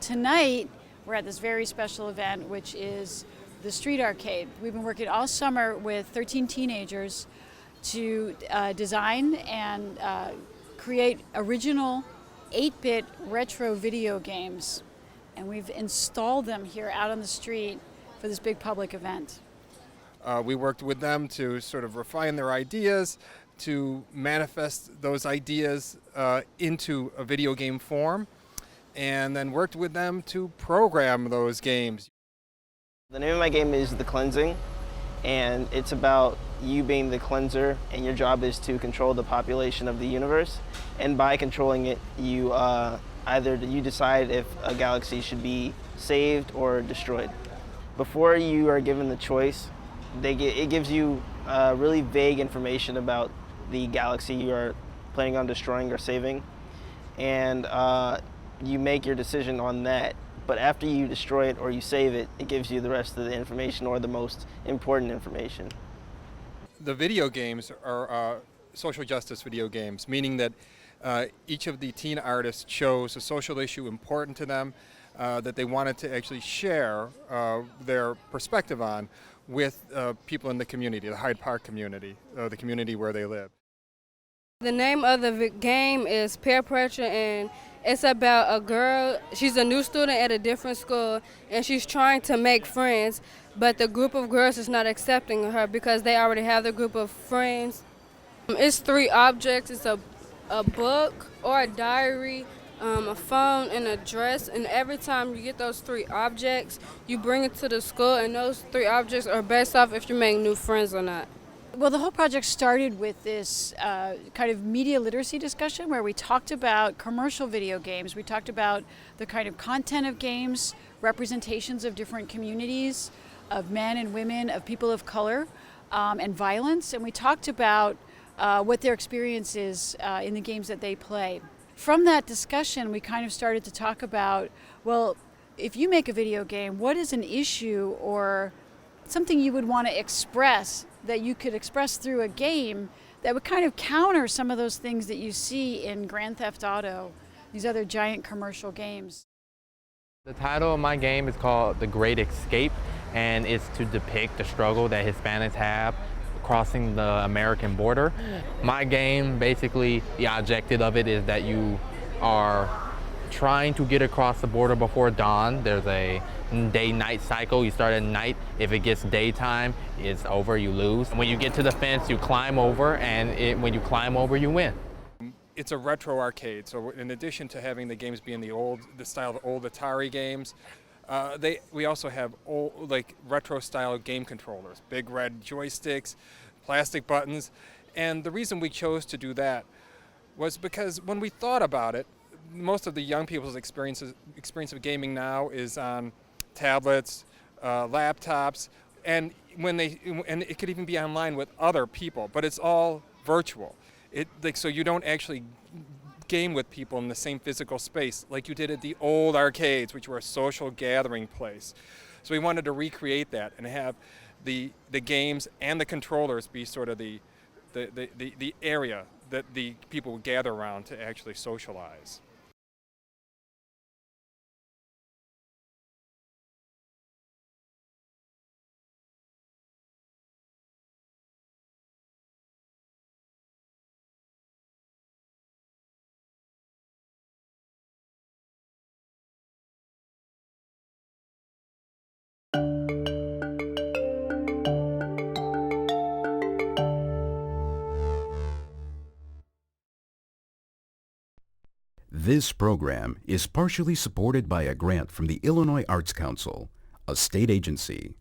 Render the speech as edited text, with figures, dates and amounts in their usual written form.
Tonight, we're at this very special event, which is the Street Arcade. We've been working all summer with 13 teenagers to design and create original 8-bit retro video games. And we've installed them here out on the street for this big public event. We worked with them to sort of refine their ideas, to manifest those ideas into a video game form, and then worked with them to program those games. The name of my game is The Cleansing, and it's about you being the cleanser, and your job is to control the population of the universe. And by controlling it, you either you decide if a galaxy should be saved or destroyed. Before you are given the choice, it gives you really vague information about the galaxy you are planning on destroying or saving, and you make your decision on that. But after you destroy it or you save it, it gives you the rest of the information, or the most important information. The video games are social justice video games, meaning that each of the teen artists chose a social issue important to them that they wanted to actually share their perspective on with people in the community, the Hyde Park community, the community where they live. The name of the game is Peer Pressure, and it's about a girl. She's a new student at a different school, and she's trying to make friends, but the group of girls is not accepting her because they already have the group of friends. It's 3 objects. It's a book or a diary, a phone, and a dress, and every time you get those 3 objects, you bring it to the school, and those 3 objects are based off if you make new friends or not. Well, the whole project started with this kind of media literacy discussion where we talked about commercial video games. We talked about the kind of content of games, representations of different communities, of men and women, of people of color, and violence. And we talked about what their experience is in the games that they play. From that discussion, we kind of started to talk about, well, if you make a video game, what is an issue or something you would want to express that you could express through a game that would kind of counter some of those things that you see in Grand Theft Auto, these other giant commercial games. The title of my game is called The Great Escape, and it's to depict the struggle that Hispanics have crossing the American border. My game, basically, the objective of it is that you are trying to get across the border before dawn. There's a day-night cycle. You start at night. If it gets daytime, it's over, you lose. When you get to the fence, you climb over, and when you climb over, you win. It's a retro arcade, so in addition to having the games be in the style of old Atari games, we also have old, like retro-style game controllers, big red joysticks, plastic buttons, and the reason we chose to do that was because when we thought about it, most of the young people's experience of gaming now is on tablets, laptops, and it could even be online with other people, but it's all virtual. So you don't actually game with people in the same physical space like you did at the old arcades, which were a social gathering place. So we wanted to recreate that and have the games and the controllers be sort of the area that the people would gather around to actually socialize. This program is partially supported by a grant from the Illinois Arts Council, a state agency.